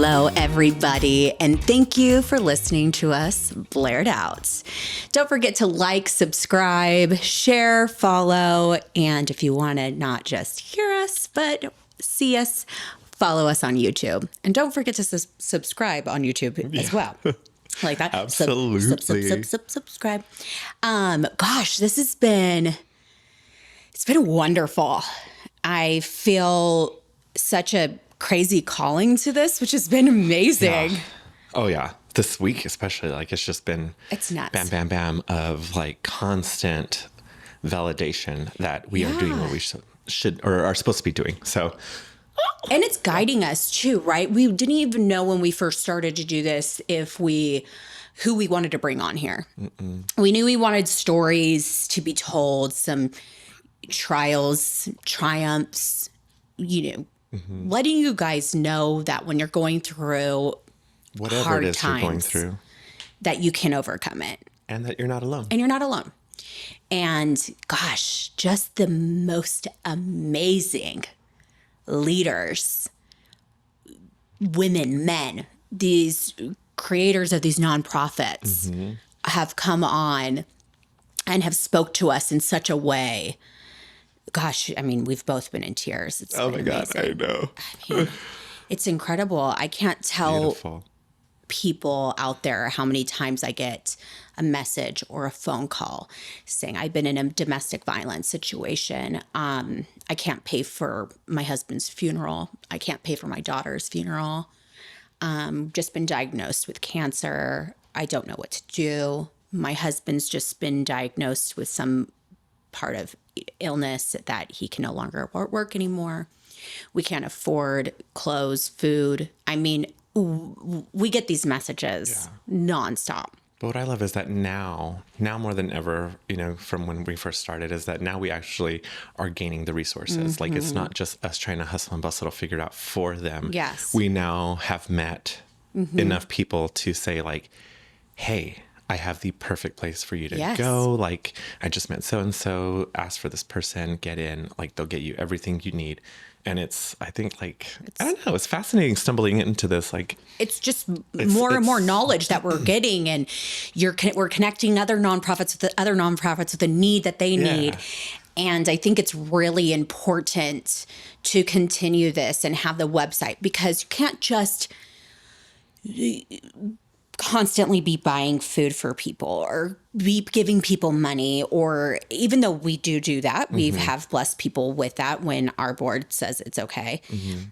Hello, everybody, and thank you for listening to us blare it out. Don't forget to like, subscribe, share, follow, and if you want to not just hear us, but see us, follow us on YouTube. And don't forget to subscribe on YouTube as well. Like that. Absolutely. Subscribe. Gosh, this has been, it's been wonderful. I feel such a crazy calling to this, which has been amazing. Yeah. Oh yeah. This week especially, like it's just been it's nuts. Bam, bam, bam of like constant validation that we are doing what we should or are supposed to be doing. So and it's guiding us too, right? We didn't even know when we first started to do this who we wanted to bring on here. We knew we wanted stories to be told, some trials, triumphs, letting you guys know that when you're going through whatever hard it is times, you're going through, that you can overcome it. And that you're not alone. And gosh, just the most amazing leaders, women, men, these creators of these nonprofits have come on and have spoke to us in such a way. Gosh, I mean, we've both been in tears. It's oh my God, I know. I mean, it's incredible. I can't tell people out there how many times I get a message or a phone call saying I've been in a domestic violence situation. I can't pay for my husband's funeral. I can't pay for my daughter's funeral. Just been diagnosed with cancer. I don't know what to do. My husband's just been diagnosed with some part of illness that he can no longer work anymore. We can't afford clothes, food. I mean, we get these messages nonstop. But what I love is that now more than ever, from when we first started, is that now we actually are gaining the resources. Like it's not just us trying to hustle and bustle to figure it out for them. Yes. We now have met enough people to say like, hey, I have the perfect place for you to go. Like I just met so-and-so, ask for this person, get in, like they'll get you everything you need. And I think I don't know, it's fascinating stumbling into this. Like it's just more and more knowledge that we're getting, and we're connecting other nonprofits with the need that they need. And I think it's really important to continue this and have the website, because you can't just constantly be buying food for people or be giving people money, or even though we do that, we have blessed people with that when our board says it's okay.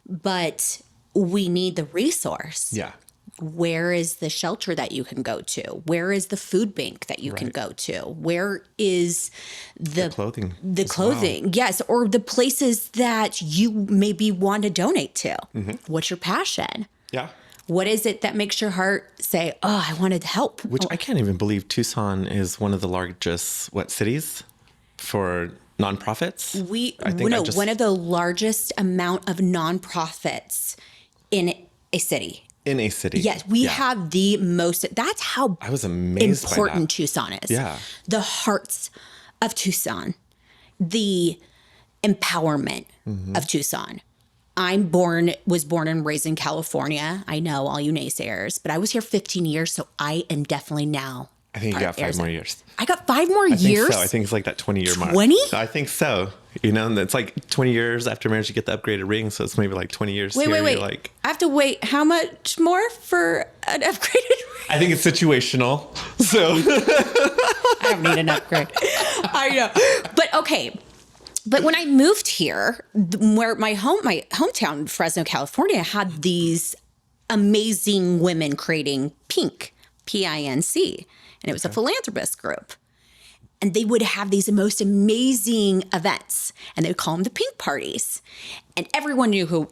But we need the resource. Yeah. Where is the shelter that you can go to? Where is the food bank that you can go to? Where is the clothing? The clothing, yes, or the places that you maybe want to donate to. What's your passion? Yeah. What is it that makes your heart say, oh, I wanted to help? Which I can't even believe Tucson is one of the largest, cities for nonprofits? One of the largest amount of nonprofits in a city. In a city. Yes, we have the most. That's how I was amazed important by that. Tucson is. Yeah. The hearts of Tucson, the empowerment of Tucson. Was born and raised in California. I know all you naysayers, but I was here 15 years, so I am definitely now. I think you got 5 more years. I got 5 more years? So. I think it's like that 20-year mark. 20? I think so. And it's like 20 years after marriage, you get the upgraded ring. So it's maybe like 20 years. Wait. Like, I have to wait how much more for an upgraded ring? I think it's situational. So I don't need an upgrade. I know. But okay. But when I moved here, where my hometown, Fresno, California, had these amazing women creating Pink, P-I-N-C, and it was a philanthropist group. And they would have these most amazing events, and they would call them the Pink Parties. And everyone knew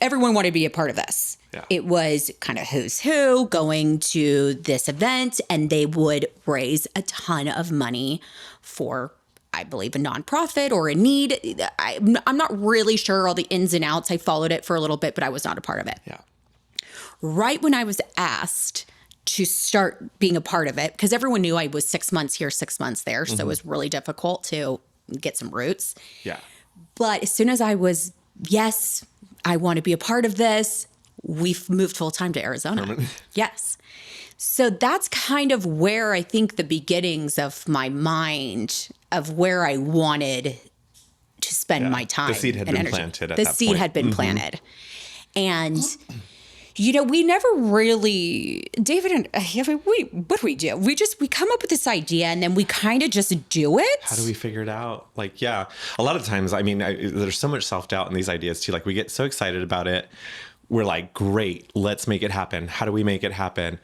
everyone wanted to be a part of this. Yeah. It was kind of who's who going to this event, and they would raise a ton of money for, I believe, a nonprofit or a need. I'm not really sure all the ins and outs. I followed it for a little bit, but I was not a part of it. Yeah. Right when I was asked to start being a part of it, because everyone knew I was 6 months here, 6 months there. So it was really difficult to get some roots. Yeah. But as soon as I was, yes, I want to be a part of this. we've moved full time to Arizona. Yes. So that's kind of where I think the beginnings of my mind of where I wanted to spend my time. The seed had been planted at that point. The seed had been planted. And, you know, we never really, David and what do? We come up with this idea and then we kind of just do it. How do we figure it out? Like, yeah, a lot of times, I mean, there's so much self-doubt in these ideas too. Like we get so excited about it. We're like, great, let's make it happen. How do we make it happen?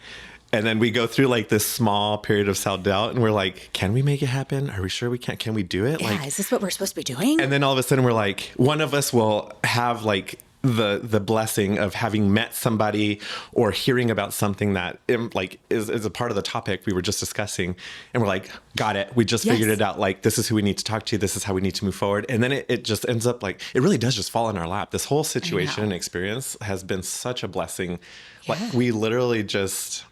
And then we go through like this small period of self-doubt and we're like, can we make it happen? Are we sure we can? Can we do it? Yeah, like, is this what we're supposed to be doing? And then all of a sudden we're like, one of us will have like the blessing of having met somebody or hearing about something that like is a part of the topic we were just discussing. And we're like, got it. We just figured it out. Like, this is who we need to talk to. This is how we need to move forward. And then it just ends up like, it really does just fall in our lap. This whole situation and experience has been such a blessing. Yeah. Like we literally just,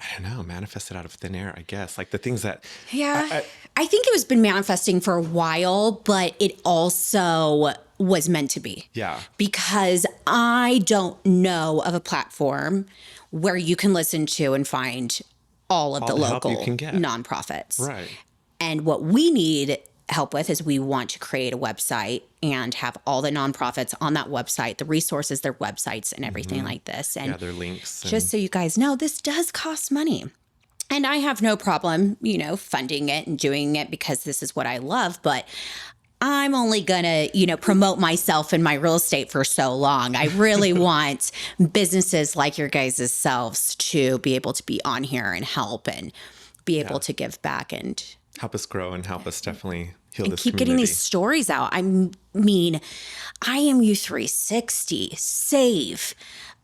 I don't know, manifested out of thin air, I guess. Like the things that... Yeah. I think it was been manifesting for a while, but it also was meant to be. Yeah. Because I don't know of a platform where you can listen to and find all of the local nonprofits. Right. And what we need help with is we want to create a website and have all the nonprofits on that website, the resources, their websites and everything like this. And their links. Just so you guys know, this does cost money. And I have no problem, you know, funding it and doing it because this is what I love. But I'm only going to, you know, promote myself in my real estate for so long. I really want businesses like your guys' selves to be able to be on here and help and be able to give back and help us grow and help us definitely heal and this keep community. Getting these stories out. I mean, IMU 360, Save,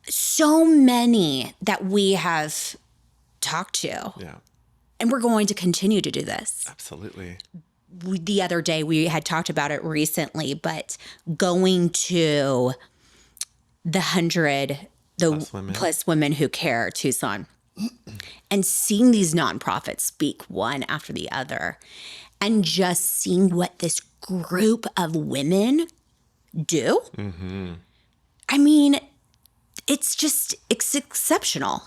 so many that we have talked to. Yeah. And we're going to continue to do this. Absolutely. The other day, we had talked about it recently, but going to the 100 plus women who care Tucson and seeing these nonprofits speak one after the other and just seeing what this group of women do. Mm-hmm. I mean, it's exceptional.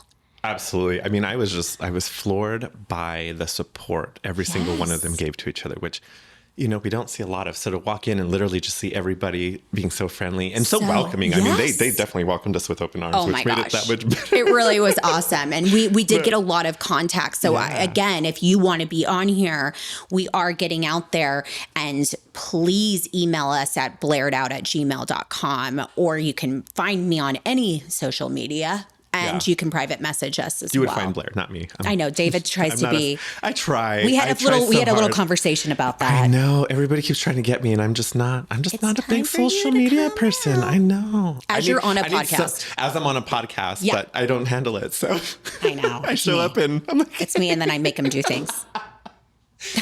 Absolutely. I mean, I was floored by the support every single one of them gave to each other, which, you know, we don't see a lot of. So to walk in and literally just see everybody being so friendly and so welcoming. I mean, they definitely welcomed us with open arms, which made it that much better. It really was awesome. And we did get a lot of contacts. So again, if you want to be on here, we are getting out there, and please email us at blairedout@gmail.com, or you can find me on any social media. And you can private message us as well. You would find Blaire, not me. I know David tries to be. I try. We had a little conversation about that. I know everybody keeps trying to get me, and I'm just not a big social media person. I know. You're on a podcast. As I'm on a podcast, but I don't handle it. So I know. I show up and I'm like, it's me, and then I make them do things.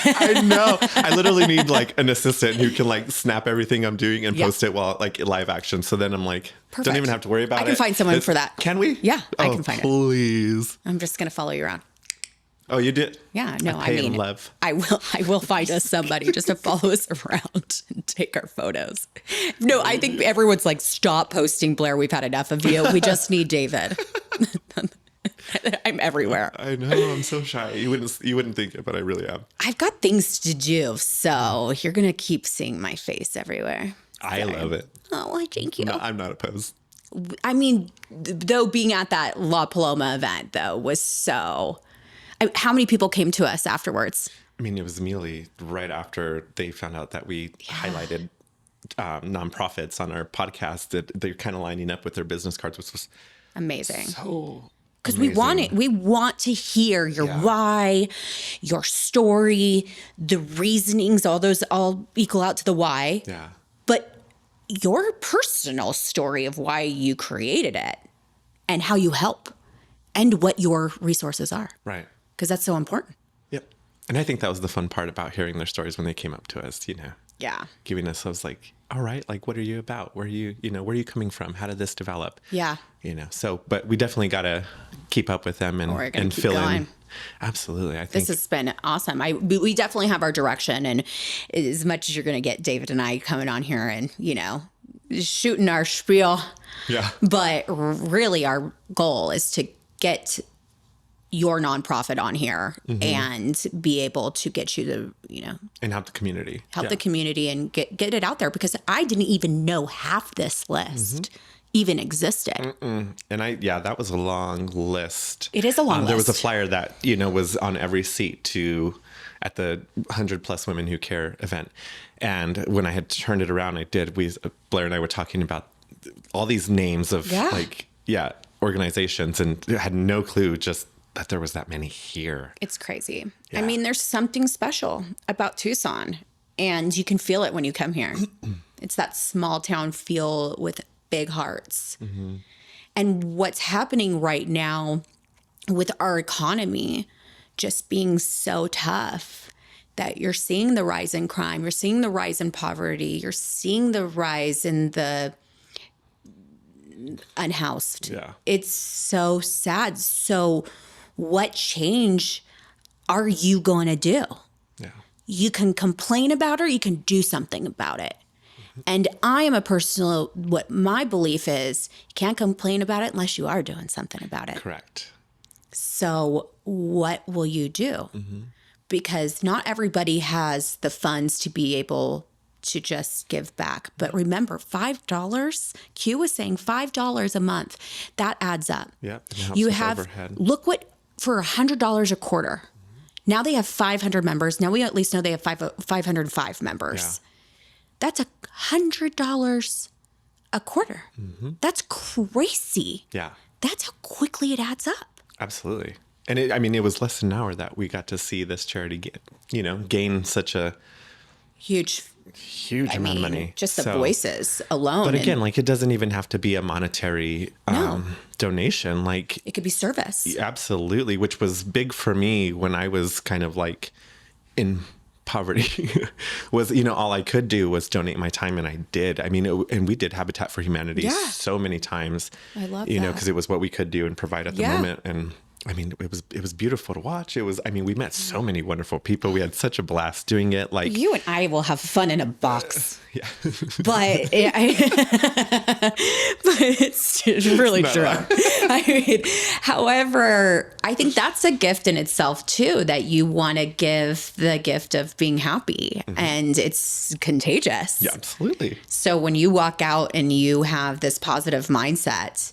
I know. I literally need like an assistant who can like snap everything I'm doing and post it while like live action. So then I'm like, don't even have to worry about it. I can find someone for that. Can we? Yeah, I can find it. Please. I'm just going to follow you around. Oh, you did? Yeah, no, I mean, love. I will find us somebody just to follow us around and take our photos. No, I think everyone's like, stop posting, Blaire. We've had enough of you. We just need David. I'm everywhere. I know. I'm so shy. You wouldn't think it, but I really am. I've got things to do, so you're gonna keep seeing my face everywhere. I love it. Oh, well, thank you. No, I'm not opposed. I mean, though, being at that La Paloma event though was so. How many people came to us afterwards? I mean, it was immediately right after they found out that we highlighted nonprofits on our podcast, that they're kind of lining up with their business cards, which was amazing. So. Because we want to hear your why, your story, the reasonings, all those all equal out to the why. Yeah. But your personal story of why you created it and how you help and what your resources are. Right. Because that's so important. Yep. And I think that was the fun part about hearing their stories when they came up to us, you know. Yeah. Giving us, I was like, all right, like, what are you about? Where are you coming from? How did this develop? Yeah. You know, so, but we definitely got to keep up with them and fill in. Absolutely. I think this has been awesome. We definitely have our direction, and as much as you're going to get David and I coming on here and, you know, shooting our spiel. Yeah. But really our goal is to get your nonprofit on here and be able to get you to, And help the community. Help the community and get it out there, because I didn't even know half this list even existed. And that was a long list. It is a long list. There was a flyer that, was on every seat at the 100+ Women Who Care event. And when I had turned it around, Blaire and I were talking about all these names of organizations, and had no clue just that there was that many here. It's crazy. Yeah. I mean, there's something special about Tucson, and you can feel it when you come here. It's that small town feel with big hearts. And what's happening right now with our economy just being so tough, that you're seeing the rise in crime, you're seeing the rise in poverty, you're seeing the rise in the unhoused. Yeah. It's so sad. So what change are you going to do? Yeah. You can complain about it, or you can do something about it. And I am what my belief is, you can't complain about it unless you are doing something about it. Correct. So what will you do? Because not everybody has the funds to be able to just give back. But remember, $5, Q was saying $5 a month, that adds up. Yep. You have, overhead. look what, for $100 a quarter. Now they have 500 members. Now we at least know they have 505 members. Yeah. That's $100 a quarter. That's crazy. Yeah. That's how quickly it adds up. Absolutely. And it was less than an hour that we got to see this charity gain such a huge amount of money. Just the voices alone. But again, it doesn't even have to be a monetary donation. It could be service. Absolutely. Which was big for me when I was kind of in poverty. Was, all I could do was donate my time, and I did. And we did Habitat for Humanity so many times. I love that. Because it was what we could do and provide at the moment. And it was beautiful to watch. We met so many wonderful people. We had such a blast doing it. You and I will have fun in a box. Yeah. But it's really true. However, I think that's a gift in itself too, that you want to give the gift of being happy, and it's contagious. Yeah, absolutely. So when you walk out and you have this positive mindset,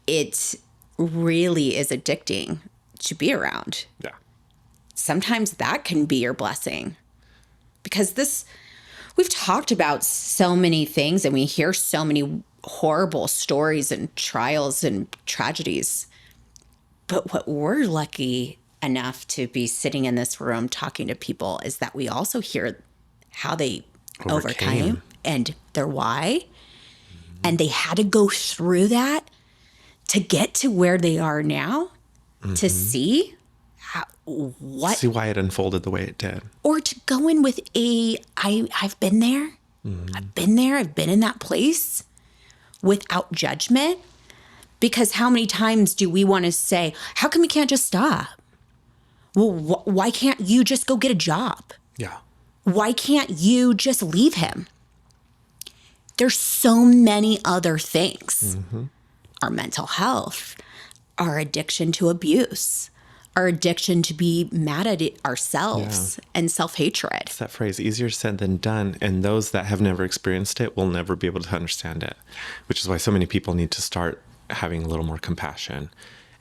it really is addicting to be around. Yeah. Sometimes that can be your blessing, because we've talked about so many things, and we hear so many horrible stories and trials and tragedies. But what we're lucky enough to be sitting in this room talking to people is that we also hear how they overcame and their why. And they had to go through that to get to where they are now, to see see why it unfolded the way it did, or to go in with I've been there, I've been in that place, without judgment. Because how many times do we want to say, how come we can't just stop? Well, why can't you just go get a job? Yeah. Why can't you just leave him? There's so many other things. Our mental health, our addiction to abuse, our addiction to be mad at ourselves, and self-hatred. It's that phrase, easier said than done. And those that have never experienced it will never be able to understand it, which is why so many people need to start having a little more compassion.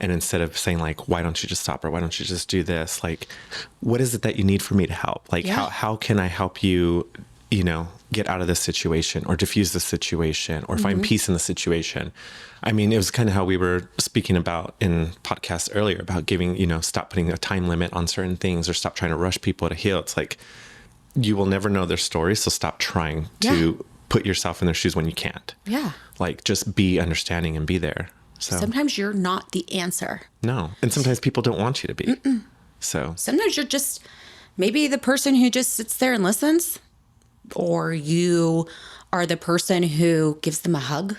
And instead of saying why don't you just stop, or why don't you just do this? What is it that you need for me to help? How can I help you, get out of this situation, or diffuse the situation, or find peace in the situation? It was kind of how we were speaking about in podcasts earlier about giving, stop putting a time limit on certain things, or stop trying to rush people to heal. It's you will never know their story. So stop trying to put yourself in their shoes when you can't. Yeah. Just be understanding and be there. So sometimes you're not the answer. No. And sometimes people don't want you to be. So sometimes you're just maybe the person who just sits there and listens, or you are the person who gives them a hug,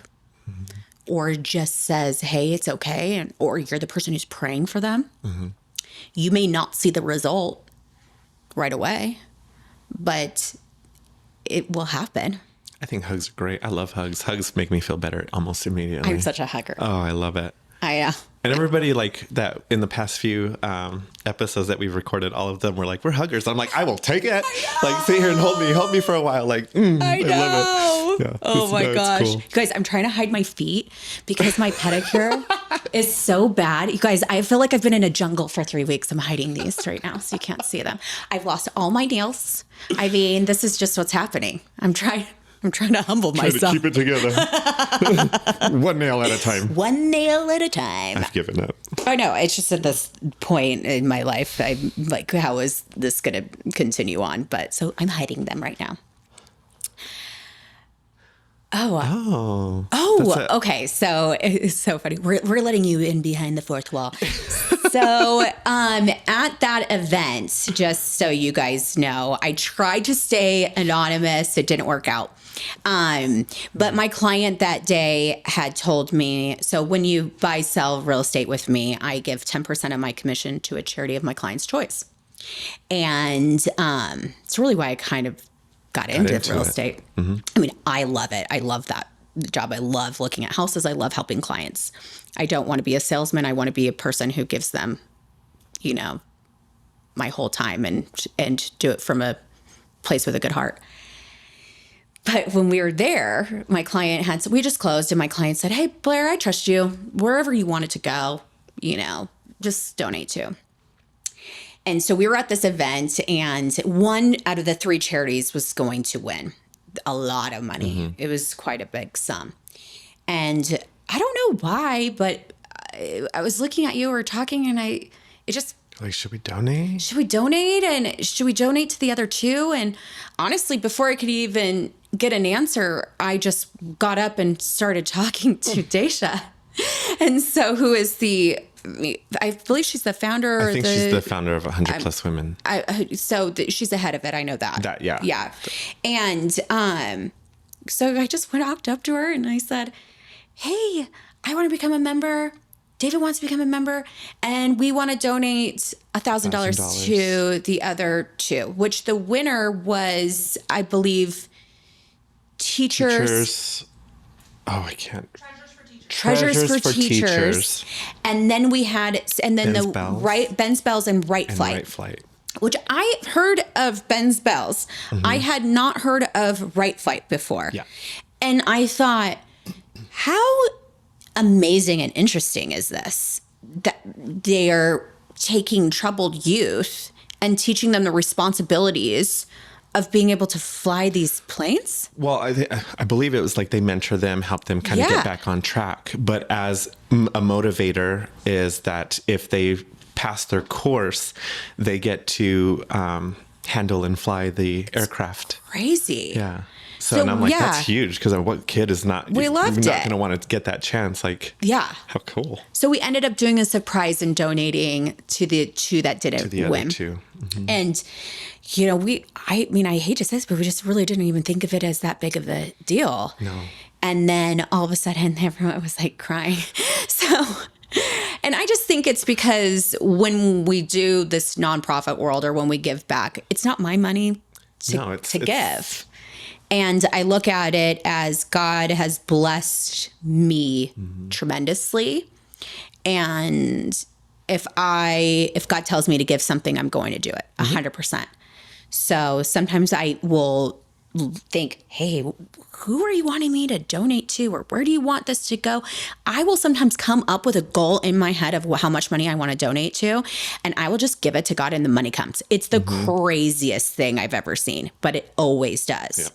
or just says, hey, it's okay. Or you're the person who's praying for them. You may not see the result right away, but it will happen. I think hugs are great. I love hugs. Hugs make me feel better almost immediately. I'm such a hugger. Oh, I love it. And everybody like that in the past few episodes that we've recorded, all of them were like, we're huggers. I'm like, I will take it. Like, sit here and hold me for a while. Like, I love it. Yeah, oh my gosh. Cool. You guys, I'm trying to hide my feet because my pedicure is so bad. You guys, I feel like I've been in a jungle for 3 weeks. I'm hiding these right now so you can't see them. I've lost all my nails. I mean, this is just what's happening. I'm trying to humble myself. To keep it together. One nail at a time. One nail at a time. I've given up. I know. It's just at this point in my life, I'm like, how is this going to continue on? But so I'm hiding them right now. Oh, okay. So it's so funny. We're letting you in behind the fourth wall. So at that event, just so you guys know, I tried to stay anonymous. It didn't work out. But my client that day had told me, so when you sell real estate with me, I give 10% of my commission to a charity of my client's choice. And it's really why I kind of got into real estate. Mm-hmm. I mean, I love it. I love that job. I love looking at houses. I love helping clients. I don't want to be a salesman. I want to be a person who gives them, my whole time and do it from a place with a good heart. But when we were there, my client we just closed and my client said, hey, Blaire, I trust you. Wherever you want it to go, just donate to. And so we were at this event and one out of the 3 charities was going to win a lot of money. Mm-hmm. It was quite a big sum. And I don't know why, but I was looking at you or talking and it just... Like, should we donate? Should we donate? And should we donate to the other 2? And honestly, before I could even get an answer, I just got up and started talking to Daisha. And so who is I believe she's the founder. I think she's the founder of 100 Plus Women. She's the head of it. I know that. Yeah. Yeah. And so I just walked up to her and I said, hey, I want to become a member. David wants to become a member, and we want to donate $1,000 to the other 2, which the winner was, I believe, teachers. Oh, I can't. Treasures for teachers. And then we had, Ben's Bells and Right Flight. Which I heard of Ben's Bells. Mm-hmm. I had not heard of Right Flight before. Yeah. And I thought, how amazing and interesting is this, that they are taking troubled youth and teaching them the responsibilities of being able to fly these planes? Well, I believe it was like they mentor them, help them kind of get back on track. But as a motivator is that if they pass their course, they get to handle and fly the aircraft. Crazy. Yeah. So and I'm like, that's huge, because what kid is not going to get that chance? Like, how cool. So we ended up doing a surprise and donating to the 2 that didn't win. To the other 2. Mm-hmm. And, I hate to say this, but we just really didn't even think of it as that big of a deal. No. And then all of a sudden everyone was like crying. So, and I just think it's because when we do this nonprofit world or when we give back, it's not my money to give. And I look at it as God has blessed me tremendously. And if God tells me to give something, I'm going to do it 100%. So sometimes I will think, hey, who are you wanting me to donate to? Or where do you want this to go? I will sometimes come up with a goal in my head of how much money I want to donate to. And I will just give it to God and the money comes. It's the craziest thing I've ever seen, but it always does. Yeah.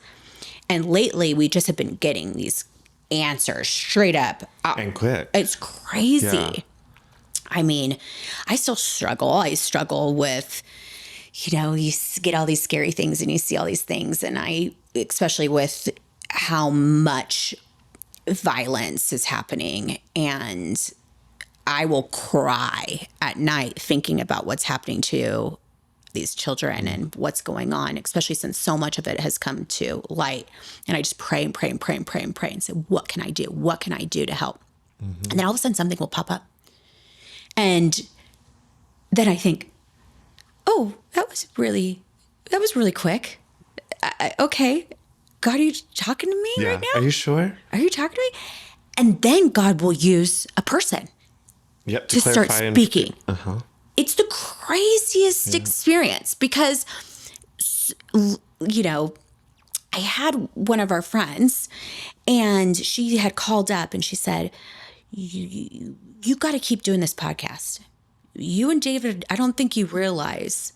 And lately, we just have been getting these answers straight up. And quick. It's crazy. Yeah. I mean, I still struggle. I struggle with, you get all these scary things and you see all these things. And especially with how much violence is happening. And I will cry at night thinking about what's happening to these children and what's going on, especially since so much of it has come to light. And I just pray and pray and pray and pray and pray and say, what can I do? What can I do to help? Mm-hmm. And then all of a sudden something will pop up. And then I think, oh, that was really quick. Okay. God, are you talking to me right now? Are you sure? Are you talking to me? And then God will use a person to start speaking. It's the craziest experience because, you know, I had one of our friends and she had called up and she said, you got to keep doing this podcast. You and David, I don't think you realize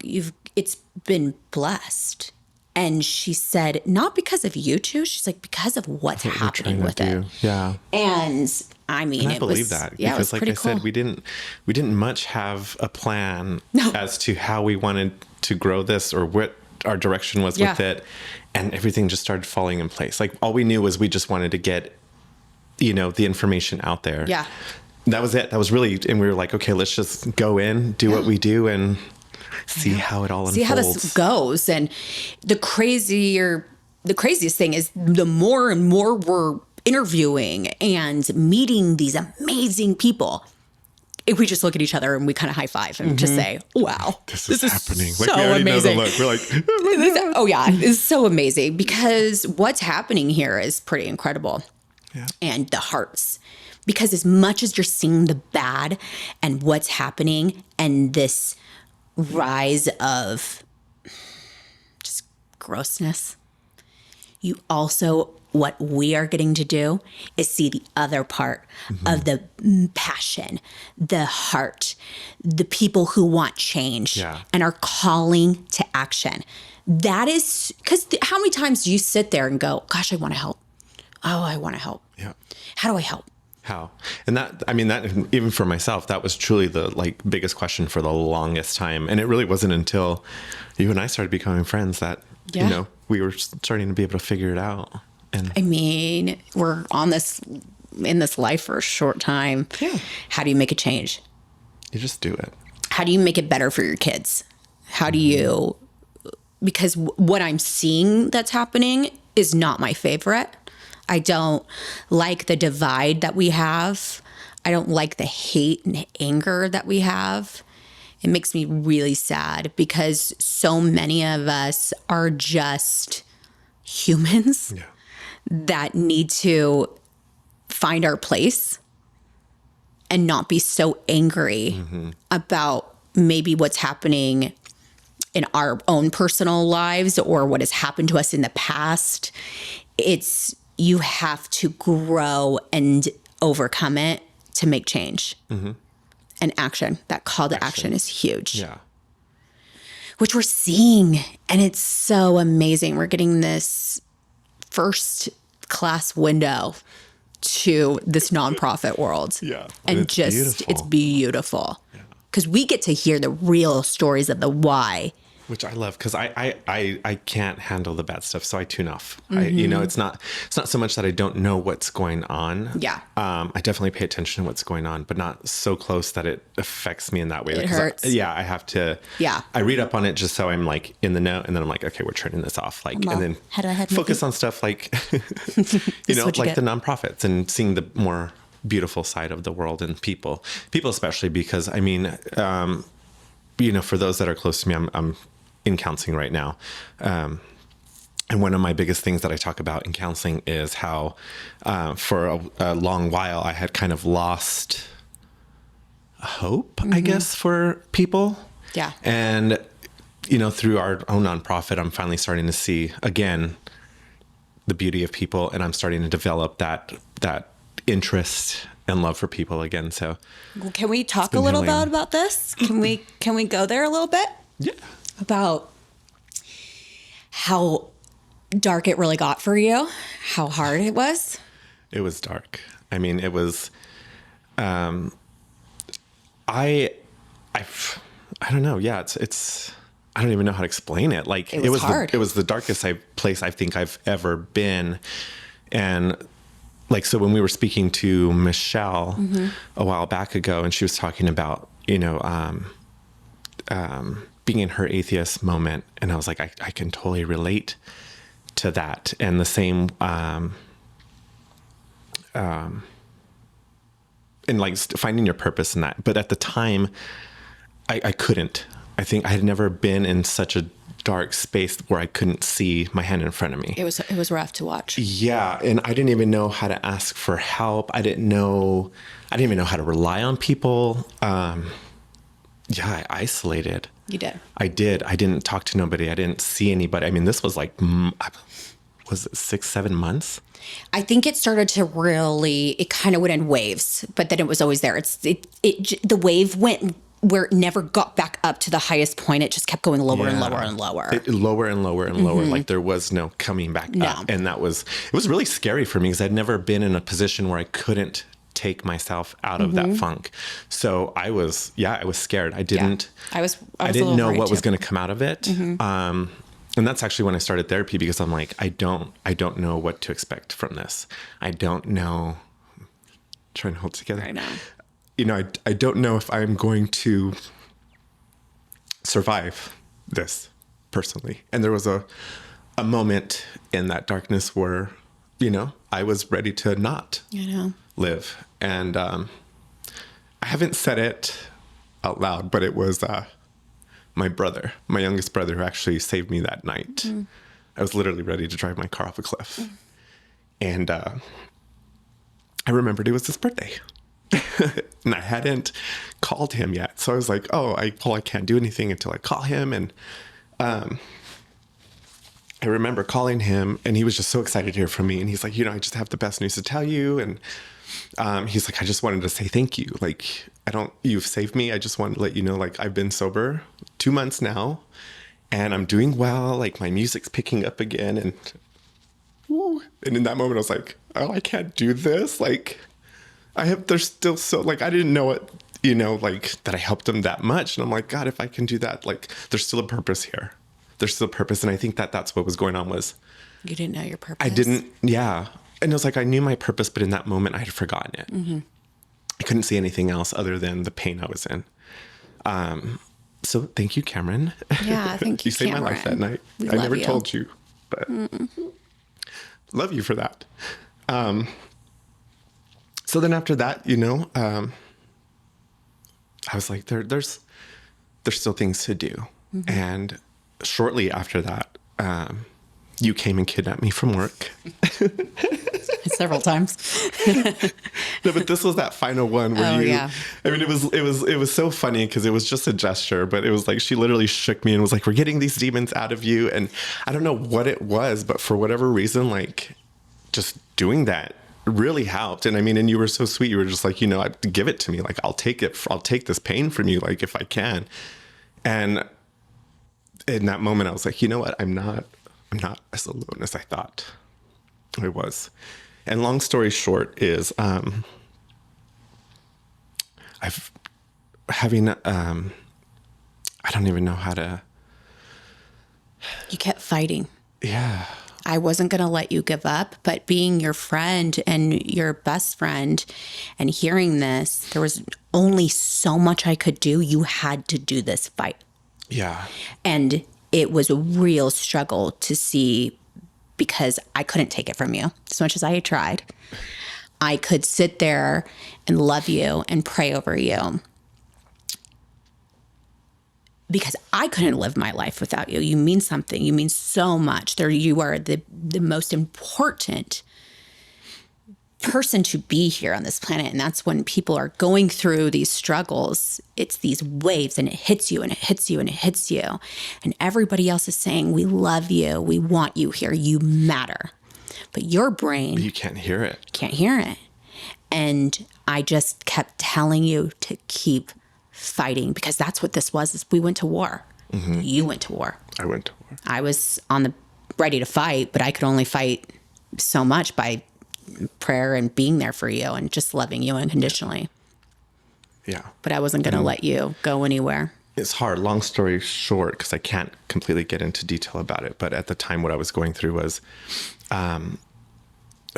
it's been blessed. And she said, not because of you two. She's like, because of what's happening with it. Yeah. And I mean, and I believe that because like I said, we didn't much have a plan as to how we wanted to grow this or what our direction was with it. And everything just started falling in place. Like all we knew was we just wanted to get, you know, the information out there. Yeah. That was it. That was really, and we were like, okay, let's just go in, do what we do and see how it all unfolds. See how this goes. And the craziest thing is the more and more we're interviewing and meeting these amazing people, if we just look at each other and we kind of high five and just say, wow, this is happening. So like we already amazing. Know the look. We're like, oh yeah, it's so amazing because what's happening here is pretty incredible. Yeah. And the hearts, because as much as you're seeing the bad and what's happening and this rise of just grossness, you also, what we are getting to do is see the other part of the passion, the heart, the people who want change and are calling to action. That is, because how many times do you sit there and go, gosh, I want to help. Oh, I want to help. Yeah. How do I help? How? And that, I mean, that even for myself, that was truly the like biggest question for the longest time. And it really wasn't until you and I started becoming friends that, you know, we were starting to be able to figure it out. And I mean, we're in this life for a short time. Yeah. How do you make a change? You just do it. How do you make it better for your kids? How do you, because what I'm seeing that's happening is not my favorite. I don't like the divide that we have. I don't like the hate and anger that we have. It makes me really sad because so many of us are just humans that need to find our place and not be so angry about maybe what's happening in our own personal lives or what has happened to us in the past. It's, you have to grow and overcome it to make change. And action, that call to action is huge. Yeah. Which we're seeing. And it's so amazing. We're getting this first class window to this nonprofit world. Yeah. And it's just, beautiful. It's beautiful. Because we get to hear the real stories of the why. Which I love because I can't handle the bad stuff, so I tune off. You know, it's not so much that I don't know what's going on. Yeah. I definitely pay attention to what's going on, but not so close that it affects me in that way. It hurts. I have to. Yeah. I read up on it just so I'm like in the know, and then I'm like, okay, we're turning this off. Like, and then focus on stuff like, you know, like the nonprofits and seeing the more beautiful side of the world and people especially because I mean, you know, for those that are close to me, I'm in counseling right now. And one of my biggest things that I talk about in counseling is how for a long while I had kind of lost hope, I guess, for people. Yeah. And, you know, through our own nonprofit, I'm finally starting to see again the beauty of people, and I'm starting to develop that interest and love for people again. So well, can we talk a little bit about this? Can we go there a little bit? Yeah. About how dark it really got for you, how hard it was. It was dark. I mean, it was, I don't know. Yeah. It's, I don't even know how to explain it. Like it was hard. It was the darkest place I think I've ever been. And like, so when we were speaking to Michelle a while back ago, and she was talking about, you know, being in her atheist moment. And I was like, I can totally relate to that. And the same, and like finding your purpose in that. But at the time I couldn't I think I had never been in such a dark space where I couldn't see my hand in front of me. It was rough to watch. Yeah. And I didn't even know how to ask for help. I didn't even know how to rely on people. I isolated. You did. I did. I didn't talk to nobody. I didn't see anybody. I mean, this was like, was it 6-7 months? I think it started to really, it kind of went in waves, but then it was always there. The wave went where it never got back up to the highest point. It just kept going lower and lower and lower. Lower and lower and lower. Like there was no coming back up. And it was really scary for me because I'd never been in a position where I couldn't take myself out of that funk. So I was scared. I didn't know what was going to come out of it. And that's actually when I started therapy, because I'm like, I don't know what to expect from this. I don't know. I'm trying to hold together. I know. You know, I don't know if I'm going to survive this personally. And there was a moment in that darkness where, you know, I was ready to not live. And I haven't said it out loud, but it was my brother, my youngest brother, who actually saved me that night. I was literally ready to drive my car off a cliff. And I remembered it was his birthday. And I hadn't called him yet. So I was like, I can't do anything until I call him. And I remember calling him, and he was just so excited to hear from me. And he's like, you know, I just have the best news to tell you. And he's like, I just wanted to say thank you. Like, you've saved me. I just wanted to let you know, like, I've been sober 2 months now, and I'm doing well. Like, my music's picking up again. And in that moment, I was like, I can't do this. Like, there's still so, like, I didn't know it, you know, like, that I helped him that much. And I'm like, God, if I can do that, like, there's still a purpose here. There's still a purpose. And I think that's what was going on was. You didn't know your purpose. I didn't. Yeah. And it was like, I knew my purpose, but in that moment I had forgotten it. I couldn't see anything else other than the pain I was in. So thank you, Cameron. Yeah. Thank you. You saved my life that night. I never told you, but love you for that. So then after that, you know, I was like, there's still things to do. And shortly after that, you came and kidnapped me from work. Several times. No, but this was that final one where I mean, it was so funny because it was just a gesture, but it was like, she literally shook me and was like, we're getting these demons out of you. And I don't know what it was, but for whatever reason, like, just doing that really helped. And I mean, and you were so sweet. You were just like, you know, give it to me. Like, I'll take this pain from you, like, if I can. And in that moment, I was like, you know what? I'm not as alone as I thought I was. And long story short is, I don't even know how to. You kept fighting. Yeah. I wasn't going to let you give up, but being your friend and your best friend and hearing this, there was only so much I could do. You had to do this fight. Yeah. And it was a real struggle to see, because I couldn't take it from you as much as I had tried. I could sit there and love you and pray over you, because I couldn't live my life without you. You mean something. You mean so much. You are the most important person to be here on this planet. And that's when people are going through these struggles. It's these waves, and it hits you and it hits you and it hits you. And everybody else is saying, we love you. We want you here. You matter. But your brain. But you can't hear it. Can't hear it. And I just kept telling you to keep fighting, because that's what this was. Is we went to war. You went to war. I went to war. I was ready to fight, but I could only fight so much by prayer and being there for you and just loving you unconditionally. Yeah. But I wasn't going to let you go anywhere. It's hard. Long story short, because I can't completely get into detail about it. But at the time, what I was going through was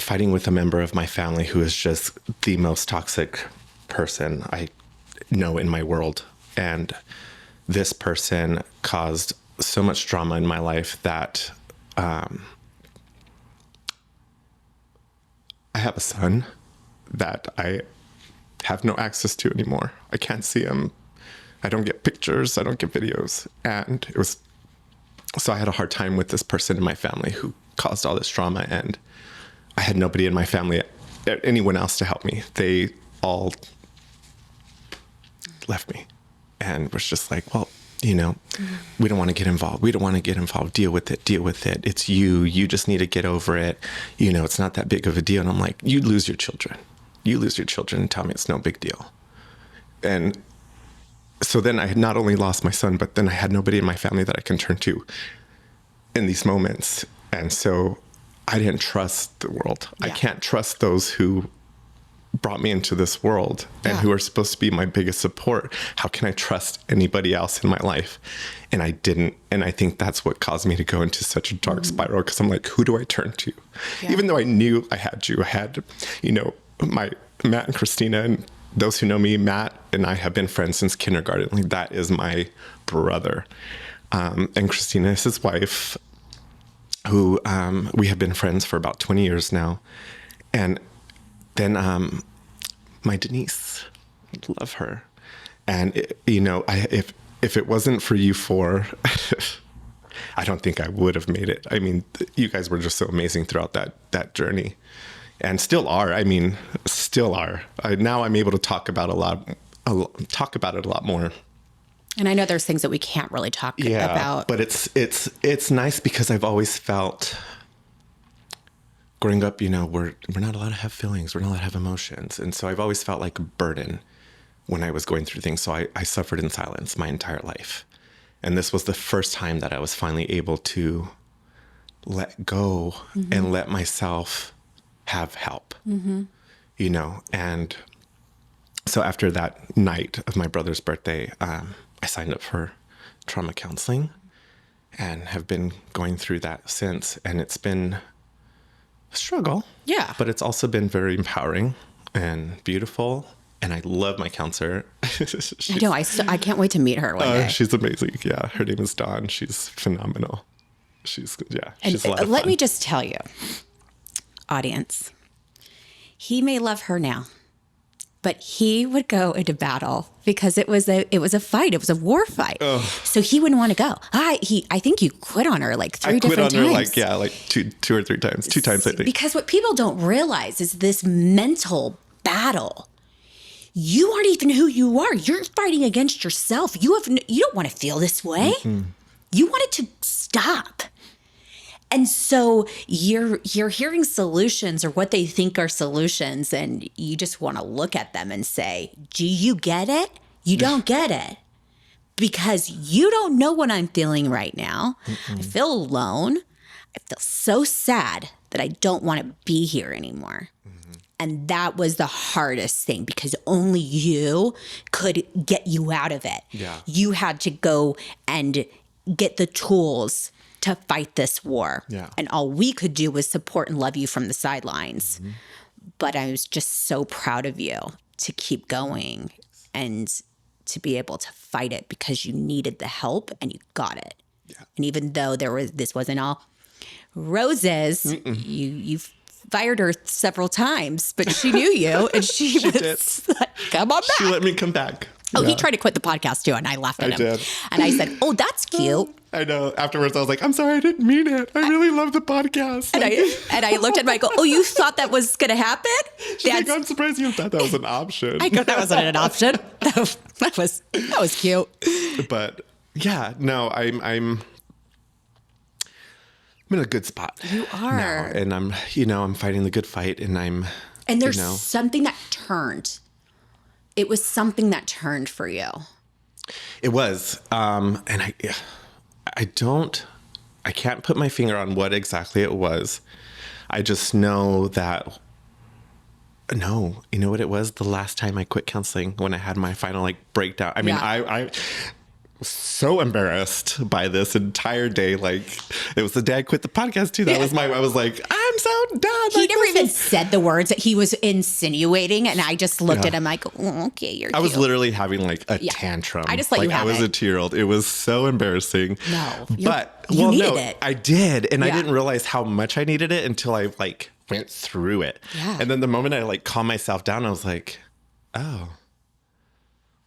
fighting with a member of my family who is just the most toxic person I know in my world. And this person caused so much drama in my life that I have a son that I have no access to anymore. I can't see him. I don't get pictures. I don't get videos. And so I had a hard time with this person in my family who caused all this trauma. And I had nobody in my family, anyone else to help me. They all left me and was just like, well, we don't want to get involved. We don't want to get involved. Deal with it. It's you. You just need to get over it. It's not that big of a deal. And I'm like, you lose your children and tell me it's no big deal. And so then I had not only lost my son, but then I had nobody in my family that I can turn to in these moments. And so I didn't trust the world. Yeah. I can't trust those who brought me into this world and who are supposed to be my biggest support. How can I trust anybody else in my life? And I didn't. And I think that's what caused me to go into such a dark spiral, because I'm like, who do I turn to? Yeah. Even though I knew I had you. I had, my Matt and Christina, and those who know me, Matt and I have been friends since kindergarten. Like, that is my brother. And Christina is his wife, who we have been friends for about 20 years now. And then my Denise, love her. And, if it wasn't for you four, I don't think I would have made it. I mean, you guys were just so amazing throughout that journey, and still are. Now I'm able to talk about it a lot more. And I know there's things that we can't really talk about. But it's nice, because I've always felt, growing up, we're not allowed to have feelings. We're not allowed to have emotions. And so I've always felt like a burden when I was going through things. So I suffered in silence my entire life. And this was the first time that I was finally able to let go and let myself have help, and so after that night of my brother's birthday, I signed up for trauma counseling and have been going through that since. And it's been a struggle. Yeah. But it's also been very empowering and beautiful. And I love my counselor. I know. I can't wait to meet her one day. She's amazing. Yeah. Her name is Dawn. She's phenomenal. She's a lot of fun. Let me just tell you, audience, he may love her now, but he would go into battle because it was a fight. It was a war fight. Ugh. So he wouldn't want to go. I think you quit on her like three different times. I quit on her like two or three times. 2 times, I think. Because what people don't realize is this mental battle. You aren't even who you are. You're fighting against yourself. You don't want to feel this way. Mm-hmm. You want it to stop. And so you're hearing solutions or what they think are solutions, and you just want to look at them and say, do you get it? You don't get it. Because you don't know what I'm feeling right now. Mm-mm. I feel alone. I feel so sad that I don't want to be here anymore. Mm-hmm. And that was the hardest thing, because only you could get you out of it. Yeah. You had to go and get the tools to fight this war. Yeah. And all we could do was support and love you from the sidelines. Mm-hmm. But I was just so proud of you to keep going and to be able to fight it, because you needed the help and you got it. Yeah. And even though this wasn't all roses, you fired her several times, but she knew you, and she was like, come on back. She let me come back. Oh, yeah. He tried to quit the podcast too, and I laughed at him. Did. And I said, oh, that's cute. I know. Afterwards, I was like, I'm sorry, I didn't mean it. I really love the podcast. And I looked at him, I go, oh, you thought that was going to happen? She's like, I'm surprised you thought that was an option. I go, that wasn't an option. That was cute. But yeah, no, I'm in a good spot. You are. Now, and I'm fighting the good fight, and there's something that turned. It was something that turned for you. It was. And I can't put my finger on what exactly it was. I just know that, no, you know what it was? The last time I quit counseling, when I had my final breakdown. I mean, I was so embarrassed by this entire day. It was the day I quit the podcast too. I was like, I'm so done. He never even said the words that he was insinuating. And I just looked at him like, oh, okay, you're cute. I was literally having a tantrum. I just let you have it. I was a 2-year-old. It was so embarrassing. No. You needed it. I did. And I didn't realize how much I needed it until I went through it. Yeah. And then the moment I calmed myself down, I was like, oh,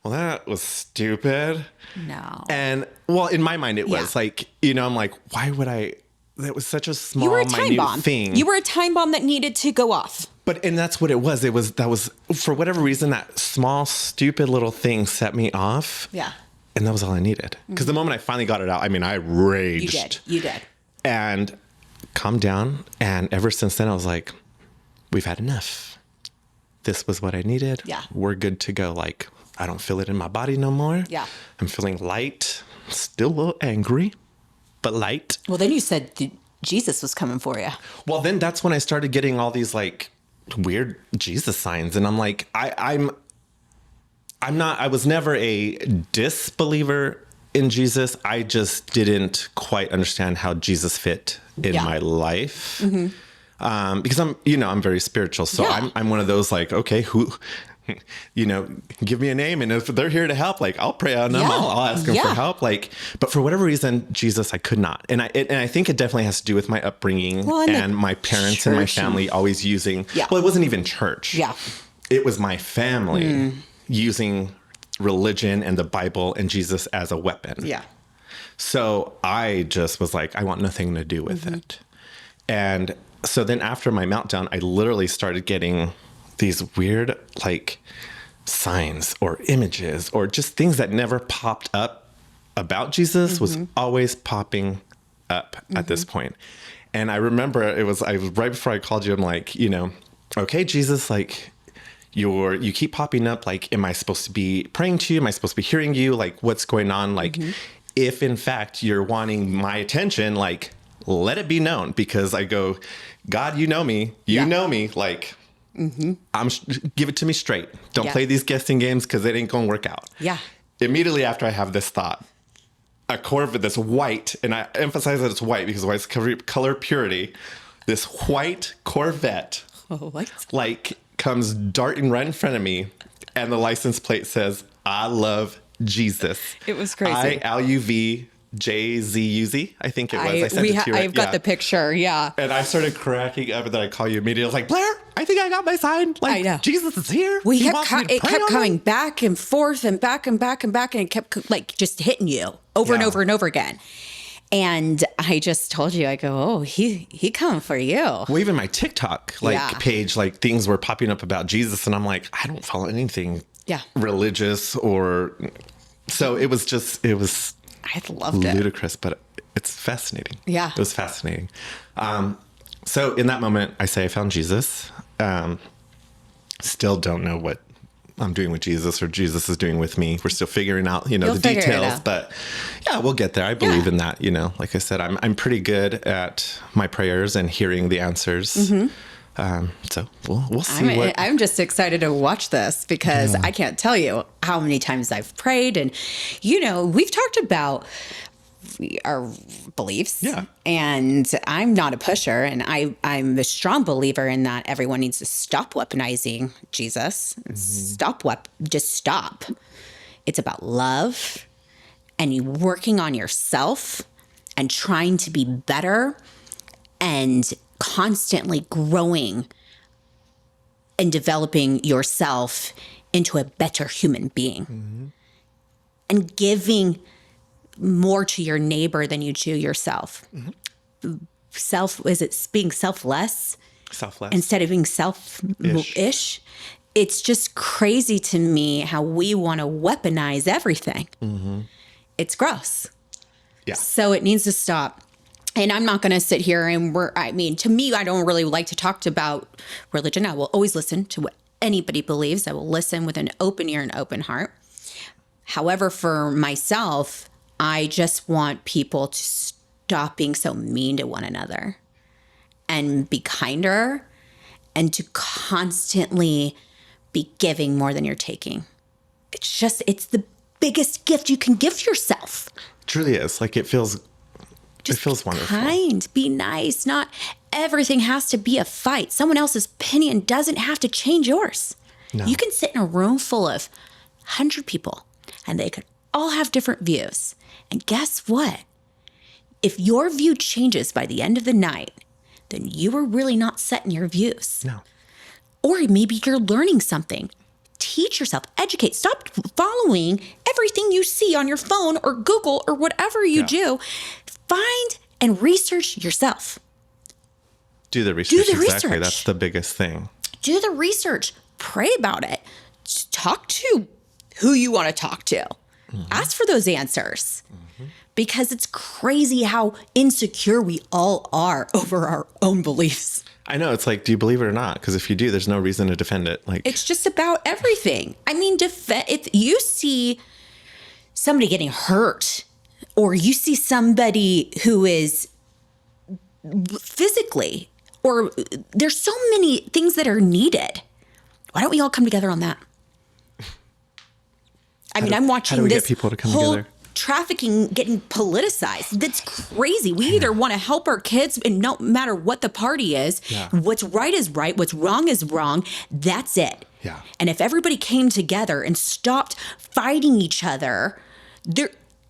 well, that was stupid. No. And well, in my mind, it was like, I'm like, why would I? That was such a small, You were a time minute bomb. thing. You were a time bomb that needed to go off. And that's what it was. That was for whatever reason, that small, stupid little thing set me off. Yeah. And that was all I needed. Because the moment I finally got it out, I mean, I raged. You did. And calmed down. And ever since then, I was like, we've had enough. This was what I needed. Yeah. We're good to go. Like, I don't feel it in my body no more. Yeah. I'm feeling light, still a little angry, but light. Well, then you said Jesus was coming for you. Well, then that's when I started getting all these like weird Jesus signs. And I'm like, I was never a disbeliever in Jesus. I just didn't quite understand how Jesus fit in my life. Mm-hmm. Because I'm very spiritual. So I'm one of those like, okay, who, give me a name. And if they're here to help, like I'll pray on them. I'll ask them for help. Like, but for whatever reason, Jesus, I could not. And I think it definitely has to do with my upbringing and my parents and my family always using, well, it wasn't even church. Yeah. It was my family using religion and the Bible and Jesus as a weapon. Yeah. So I just was like, I want nothing to do with it. And so then after my meltdown, I literally started getting these weird like signs or images or just things that never popped up about Jesus was always popping up at this point. And I remember I was right before I called you, I'm like, okay, Jesus, like you keep popping up. Like, am I supposed to be praying to you? Am I supposed to be hearing you? Like, what's going on? Like, if in fact you're wanting my attention, like, let it be known, because I go, God, you know me, know me. Like, give it to me straight. Don't play these guessing games because it ain't going to work out. Yeah. Immediately after I have this thought, a Corvette that's white, and I emphasize that it's white because white's color purity. This white Corvette, like, comes darting right in front of me, and the license plate says, I love Jesus. It was crazy. ILUVJZUZ, I think it was. I sent it to you. I've got the picture, And I started cracking up, and then I call you immediately. I was like, Blaire, I think I got my sign. Like, I know. Jesus is here. It kept coming back and forth and back and back and back, and it kept like just hitting you over and over and over again. And I just told you, I go, oh, he coming for you. Well, even my TikTok page, like things were popping up about Jesus, and I'm like, I don't follow anything religious or. So it was I loved it. Ludicrous, but it's fascinating. Yeah, it was fascinating. So in that moment, I say I found Jesus. Still don't know what I'm doing with Jesus or Jesus is doing with me. We're still figuring out, the details, but we'll get there. I believe in that. Like I said, I'm pretty good at my prayers and hearing the answers. So we'll see. I'm just excited to watch this because I can't tell you how many times I've prayed, and we've talked about our beliefs. Yeah. And I'm not a pusher, and I'm a strong believer in that everyone needs to stop weaponizing Jesus. Just stop. It's about love and you working on yourself and trying to be better and constantly growing and developing yourself into a better human being and giving more to your neighbor than you do yourself. Being selfless instead of being selfish. It's just crazy to me how we want to weaponize everything. It's gross. Yeah. So it needs to stop. And I'm not going to sit here and to me, I don't really like to talk about religion. I will always listen to what anybody believes. I will listen with an open ear and open heart. However, for myself, I just want people to stop being so mean to one another and be kinder and to constantly be giving more than you're taking. It's the biggest gift you can give yourself. It truly is. Like it feels wonderful. Kind, be nice. Not everything has to be a fight. Someone else's opinion doesn't have to change yours. No. You can sit in a room full of 100 people and they could all have different views. And guess what? If your view changes by the end of the night, then you are really not set in your views. No. Or maybe you're learning something. teach yourself, educate, stop following everything you see on your phone or Google or whatever you do. Find and research yourself. Do the research. Exactly. That's the biggest thing. Do the research. Pray about it. Talk to who you want to talk to. Ask for those answers. Because it's crazy how insecure we all are over our own beliefs. I know. It's like, do you believe it or not? Because if you do, there's no reason to defend it. Like, it's just about everything. I mean, if you see somebody getting hurt, or you see somebody who is physically, or there's so many things that are needed. Why don't we all come together on that? I'm watching this get people to come whole together? Trafficking getting politicized. That's crazy. We either want to help our kids, and no matter what the party is, what's right is right, what's wrong is wrong. That's it. Yeah. And if everybody came together and stopped fighting each other,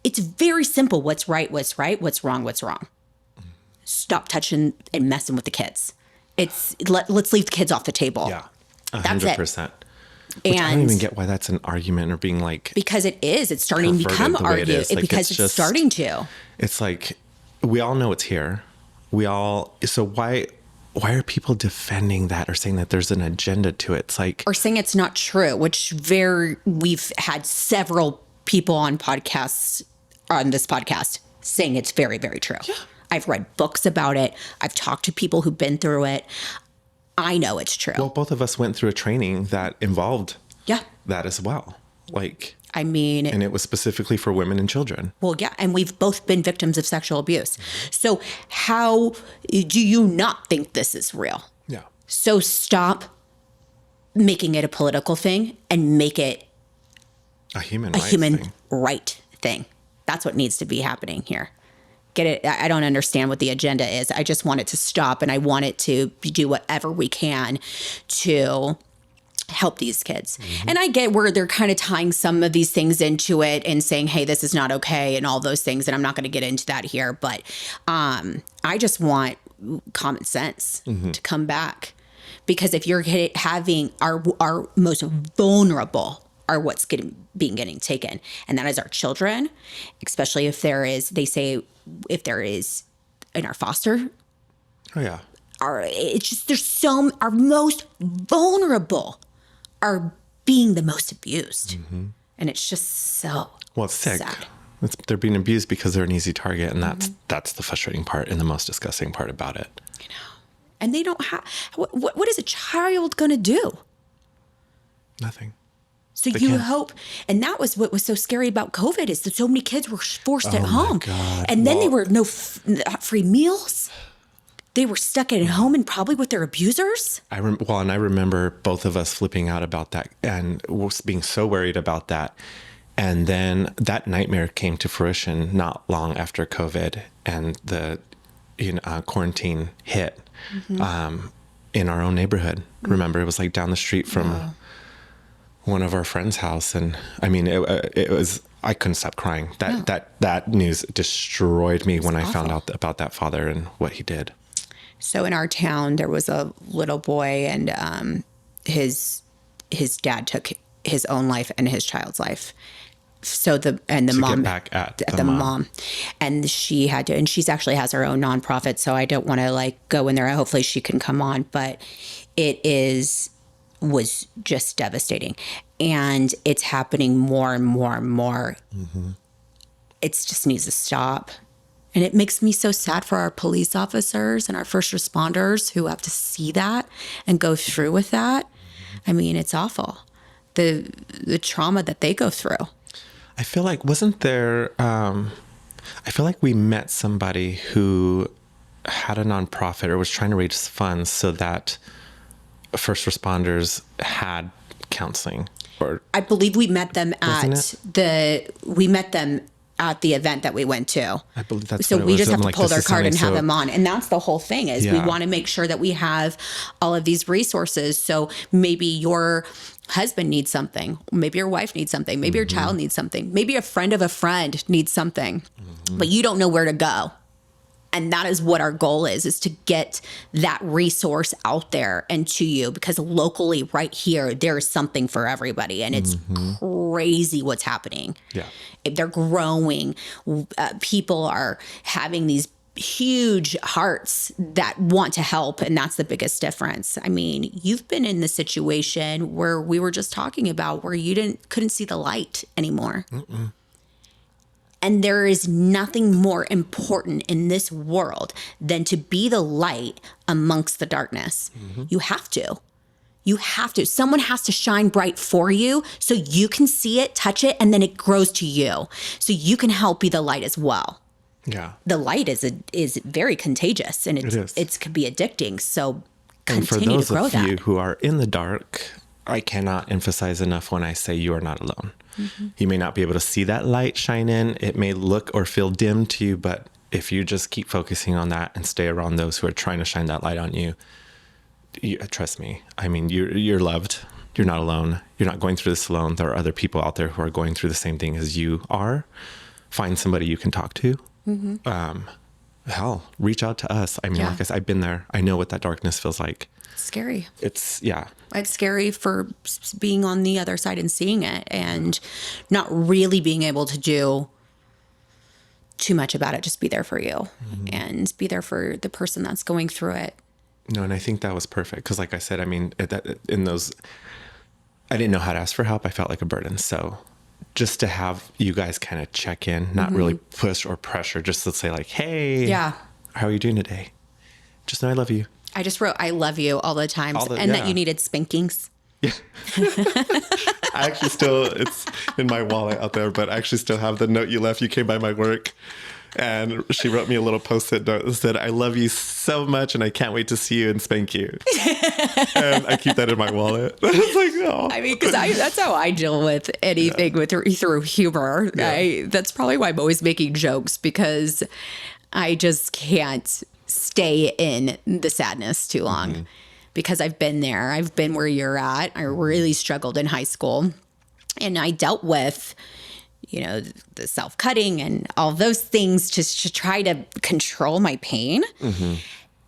it's very simple. What's right, what's wrong, what's wrong. Stop touching and messing with the kids. Let's leave the kids off the table. Yeah, 100%. And I don't even get why that's an argument or being like... Because it's starting to become argued. Because it's starting to. It's like, we all know it's here. So why are people defending that or saying that there's an agenda to it? It's like... Or saying it's not true, which we've had several people on this podcast saying it's very, very true. Yeah. I've read books about it. I've talked to people who've been through it. I know it's true. Well, both of us went through a training that involved that as well. Like, I mean, and it was specifically for women and children. Well, yeah. And we've both been victims of sexual abuse. So how do you not think this is real? Yeah. So stop making it a political thing and make it a human right thing. That's what needs to be happening here. Get it? I don't understand what the agenda is. I just want it to stop, and I want it to do whatever we can to help these kids. And I get where they're kind of tying some of these things into it and saying, hey, this is not okay, and all those things. And I'm not going to get into that here, but I just want common sense to come back. Because if you're having our most vulnerable are what's being taken. And that is our children, especially if there is in our foster. Oh yeah. It's just our most vulnerable are being the most abused. And it's just so it's sick. sad. They're being abused because they're an easy target. And that's the frustrating part and the most disgusting part about it. I know. And they don't have, what is a child going to do? Nothing. So you hope, and that was what was so scary about COVID is that so many kids were forced at home. God. And then they were not free meals. They were stuck at home and probably with their abusers. And I remember both of us flipping out about that and being so worried about that. And then that nightmare came to fruition not long after COVID and the quarantine hit in our own neighborhood. Remember, it was like down the street from one of our friends' house. And I mean, it was, I couldn't stop crying. That news destroyed me when I found out about that father and what he did. So in our town, there was a little boy and his dad took his own life and his child's life. So the mom, get back at the mom, and she had to, and she's actually has her own nonprofit. So I don't want to go in there. Hopefully she can come on, but was just devastating, and it's happening more and more and more. It just needs to stop. And it makes me so sad for our police officers and our first responders who have to see that and go through with that. I mean, it's awful. The trauma that they go through. I feel like, wasn't there, I feel like we met somebody who had a nonprofit or was trying to raise funds so that first responders had counseling. Or I believe we met them at the event that we went to. I believe that's so what it we was. just have to like, pull their card and have so them on. And that's the whole thing is we Yeah. want to make sure that we have all of these resources. So maybe your husband needs something. Maybe your wife needs something. Maybe your child needs something. Maybe a friend of a friend needs something, but you don't know where to go. And that is what our goal is to get that resource out there and to you, because locally right here, there is something for everybody. And it's crazy what's happening. Yeah. They're growing. People are having these huge hearts that want to help. And that's the biggest difference. I mean, you've been in the situation where we were just talking about where you couldn't see the light anymore. Mm-mm. And there is nothing more important in this world than to be the light amongst the darkness. Mm-hmm. You have to. You have to. Someone has to shine bright for you so you can see it, touch it, and then it grows to you. So you can help be the light as well. Yeah. The light is very contagious, and it can be addicting. So continue to grow that. And for those of you who are in the dark, I cannot emphasize enough when I say you are not alone. Mm-hmm. You may not be able to see that light shine in. It may look or feel dim to you, but if you just keep focusing on that and stay around those who are trying to shine that light on you, trust me. I mean, you're loved. You're not alone. You're not going through this alone. There are other people out there who are going through the same thing as you are. Find somebody you can talk to. Mm-hmm. Hell, reach out to us. I mean, like I said, I've been there. I know what that darkness feels like. It's scary. It's scary for being on the other side and seeing it and not really being able to do too much about it. Just be there for you and be there for the person that's going through it. No, and I think that was perfect. Because like I said, I mean, I didn't know how to ask for help. I felt like a burden. So just to have you guys kind of check in, not really push or pressure, just to say like, hey, how are you doing today? Just know I love you. I just wrote, I love you all the time. That you needed spankings. Yeah. I actually it's in my wallet out there, but I actually still have the note you left. You came by my work and she wrote me a little post-it note that said, I love you so much and I can't wait to see you and spank you. And I keep that in my wallet. It's like, oh. I mean, because that's how I deal with anything through humor. Yeah. That's probably why I'm always making jokes, because I just can't stay in the sadness too long because I've been there. I've been where you're at. I really struggled in high school and I dealt with, the self-cutting and all those things just to try to control my pain. Mm-hmm.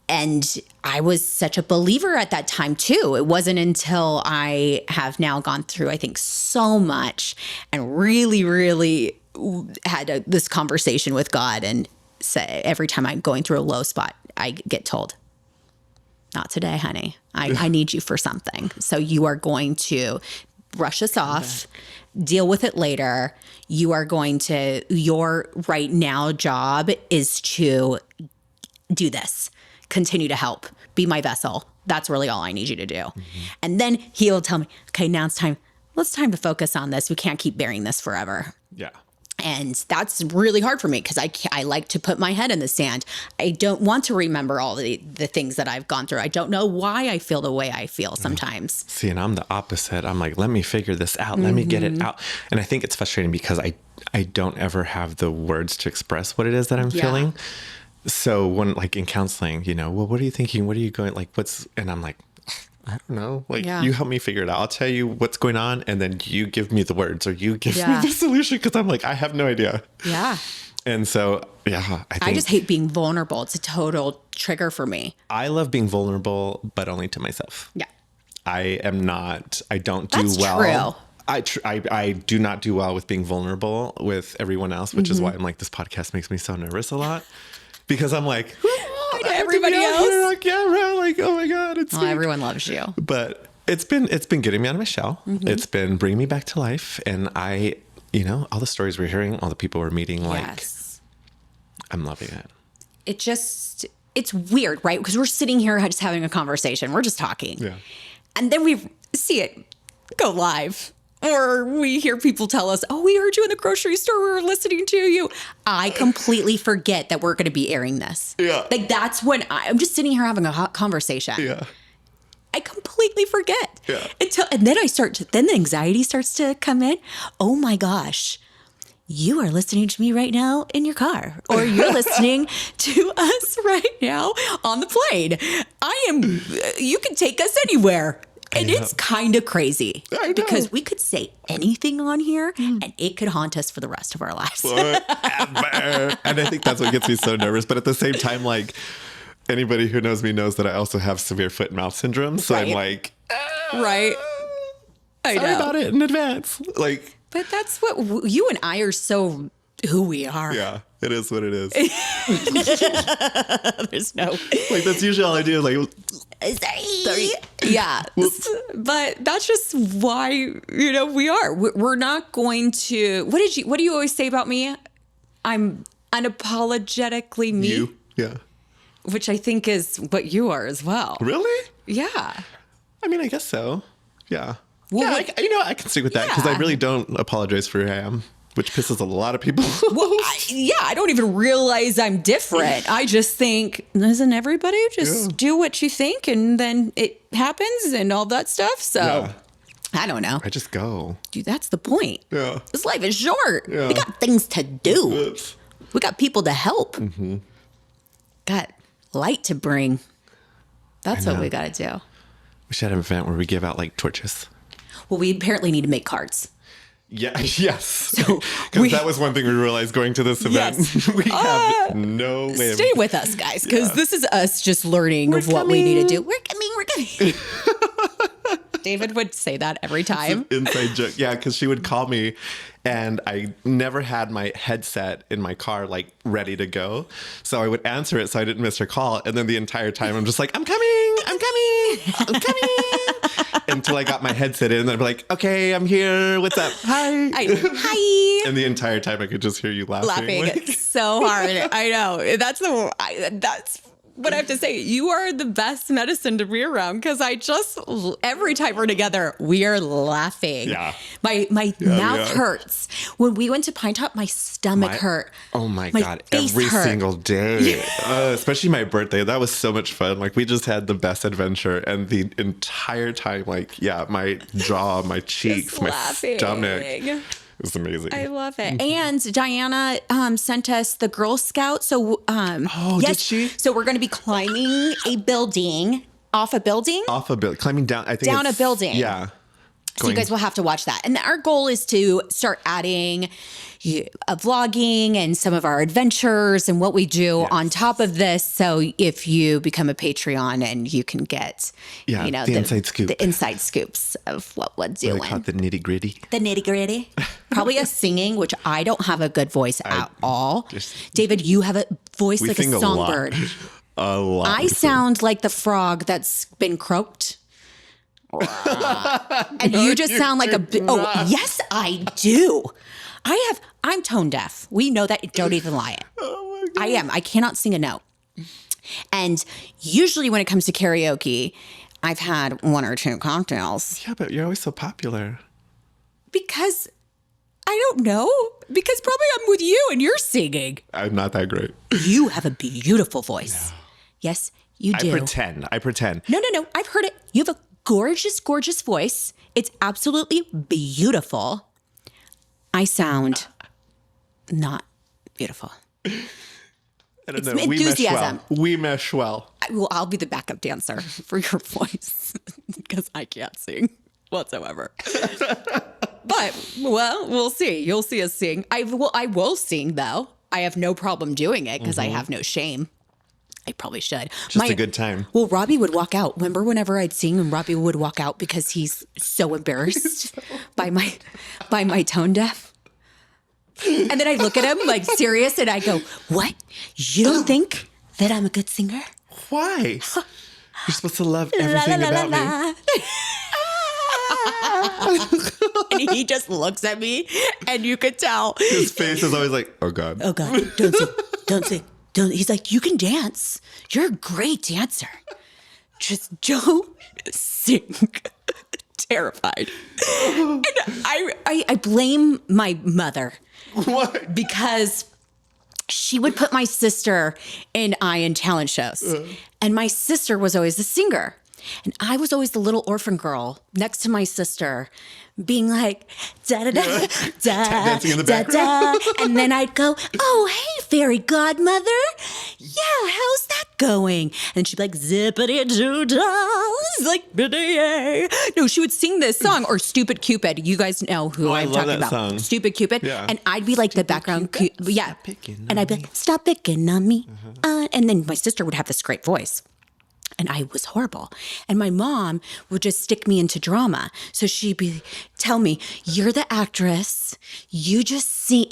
And I was such a believer at that time too. It wasn't until I have now gone through, I think, so much and really, really had this conversation with God, and say every time I'm going through a low spot, I get told, not today, honey. I need you for something. So you are going to brush this off, deal with it later. Your right now job is to do this, continue to help, be my vessel. That's really all I need you to do. Mm-hmm. And then he'll tell me, okay, now it's time to focus on this. We can't keep bearing this forever. Yeah. And that's really hard for me because I like to put my head in the sand. I don't want to remember all the things that I've gone through. I don't know why I feel the way I feel sometimes. See, and I'm the opposite. I'm like, let me figure this out. Let me get it out. And I think it's frustrating because I don't ever have the words to express what it is that I'm feeling. So when like in counseling, well, what are you thinking? What are you going, like, and I'm like, I don't know. Like, you help me figure it out. I'll tell you what's going on, and then you give me the words or you give me the solution, because I'm like, I have no idea. Yeah. And so, I just hate being vulnerable. It's a total trigger for me. I love being vulnerable, but only to myself. Yeah. I don't do well. That's true. I do not do well with being vulnerable with everyone else, which is why I'm like, this podcast makes me so nervous a lot, because I'm like, everybody else. Like, like, oh my God, everyone loves you. But it's been getting me out of my shell. Mm-hmm. It's been bringing me back to life, and all the stories we're hearing, all the people we're meeting, like, I'm loving it. It's weird, right? Because we're sitting here just having a conversation. We're just talking, and then we see it go live. Or we hear people tell us, oh, we heard you in the grocery store. We were listening to you. I completely forget that we're going to be airing this. Yeah. Like, that's when I'm just sitting here having a hot conversation. Yeah. I completely forget. Yeah. And then then the anxiety starts to come in. Oh my gosh. You are listening to me right now in your car, or you're listening to us right now on the plane. You can take us anywhere. And it's kind of crazy I know. because we could say anything on here and it could haunt us for the rest of our lives. Forever. And I think that's what gets me so nervous. But at the same time, like, anybody who knows me knows that I also have severe foot and mouth syndrome. So I'm like, right. I sorry know. about it in advance. Like, But that's what you and I are so who we are. yeah, it is what it is. There's no. Like, that's usually all I do is like, Sorry. Yeah. But that's just why, we are. We're not going to. What do you always say about me? I'm unapologetically me. you. Yeah. Which I think is what you are as well. Really? Yeah. I mean, I guess so. Yeah. Well, yeah, like- I can stick with that because I really don't apologize for who I am, which pisses a lot of people off. Well, I don't even realize I'm different. I just think, doesn't everybody just do what you think and then it happens and all that stuff? So Yeah. I don't know. I just go. Dude, that's the point. Yeah. This life is short. Yeah. We got things to do. Oops. We got people to help. Got light to bring. That's what know. we got to do. We should have an event where we give out like torches. Well, we apparently need to make cards. Yeah. Yes. we- Because that was one thing we realized going to this event. Yes. We have no way. Stay with us, guys, because this is us just learning of what we need to do. We're coming. David would say that every time. Inside joke. Yeah, because she would call me and I never had my headset in my car like ready to go. So I would answer it so I didn't miss her call. And then the entire time I'm just like, I'm coming. Until I got my headset in and I'd be like, okay, I'm here. What's up? Hi. Hi. And the entire time I could just hear you laughing. Like, So hard. I know. That's what I have to say. You are the best medicine to be around because every time we're together, we are laughing. Yeah. My mouth hurts. When we went to Pine Top, my stomach hurt. Oh my God. face Every hurt. single day. Especially my birthday. That was so much fun. Like we just had the best adventure. And the entire time, like, yeah, my jaw, my cheeks, my stomach. It was amazing. I love it. And Diana sent us the Girl Scout. So, did she? So we're going to be climbing a building, off a building. Off a building, climbing down. I think Down a it's- building. Yeah. So you guys will have to watch that. And our goal is to start adding a vlogging and some of our adventures and what we do on top of this. So if you become a Patreon and you can get, the inside scoop. the inside scoops of what we're doing. They call it the nitty gritty. The nitty gritty. Probably a singing, which I don't have a good voice at all. David, you have a voice like a sing songbird. A lot. I sound like the frog that's been croaked. And you just sound like yes, I do. I'm tone deaf. We know that. Don't even lie it. Oh my God. I am. I cannot sing a note. And usually when it comes to karaoke, I've had one or two cocktails. Yeah, but you're always so popular. Because I don't know. Because probably I'm with you and you're singing. I'm not that great. You have a beautiful voice. Yes, you do. I pretend. No. I've heard it. You have a gorgeous, gorgeous voice. It's absolutely beautiful. I sound not beautiful. I don't It's know. enthusiasm. We mesh well. I'll be the backup dancer for your voice because I can't sing whatsoever. But, we'll see. You'll see us sing. I will sing, though. I have no problem doing it because I have no shame. I probably should. Just a good time. Well, Robbie would walk out. Remember whenever I'd sing and Robbie would walk out because he's so embarrassed by my tone deaf? And then I look at him like serious and I go, what? You don't think that I'm a good singer? Why? You're supposed to love everything about me. And he just looks at me and you could tell. His face is always like, oh God. Oh God, don't sing, don't sing. Don't. He's like, you can dance. You're a great dancer. Just don't sing. Terrified. And I blame my mother. What? Because she would put my sister and I in talent shows. And my sister was always the singer. And I was always the little orphan girl next to my sister being like, da da da, da, dancing in the da background. da. And then I'd go, oh, hey, fairy godmother. Yeah, how's that going? And she'd be like, zippity doo dah, like, yay. No, she would sing this song, or Stupid Cupid. You guys know who I'm talking about. Song. Stupid Cupid. Yeah. And I'd be like the background. Yeah. And I'd be like, stop picking on me. And then my sister would have this great voice. And I was horrible. And my mom would just stick me into drama. So she'd tell me, you're the actress. You just sing,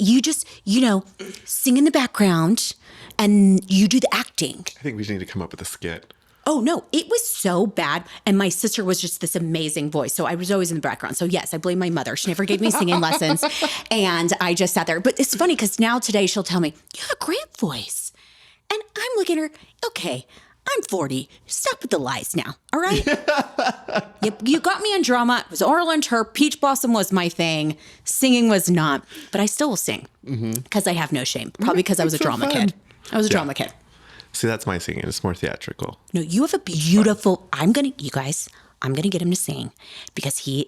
sing in the background and you do the acting. I think we need to come up with a skit. Oh, no, it was so bad. And my sister was just this amazing voice. So I was always in the background. So yes, I blame my mother. She never gave me singing lessons. And I just sat there. But it's funny because now today she'll tell me, you have a great voice. And I'm looking at her, okay, I'm 40. Stop with the lies now, all right? You got me in drama. It was oral interp. Peach Blossom was my thing. Singing was not. But I still will sing because I have no shame. Probably because I was a drama kid. I was a drama kid. See, that's my singing. It's more theatrical. No, you have a beautiful... I'm going to get him to sing because he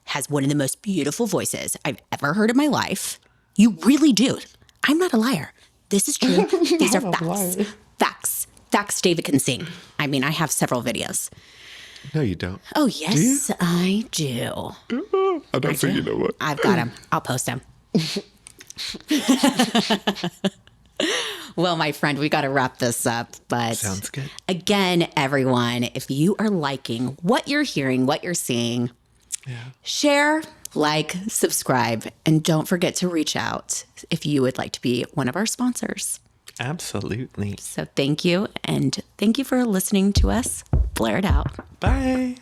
has one of the most beautiful voices I've ever heard in my life. You really do. I'm not a liar. This is true. These are facts. Facts. Facts David can sing. I mean, I have several videos. No, you don't. Oh, yes, I do. I'm not saying you know what. I've got them. I'll post them. Well, my friend, we got to wrap this up. But sounds good. Again, everyone, if you are liking what you're hearing, what you're seeing, share, like, subscribe, and don't forget to reach out if you would like to be one of our sponsors. Absolutely. So thank you. And thank you for listening to us blare it out. Bye.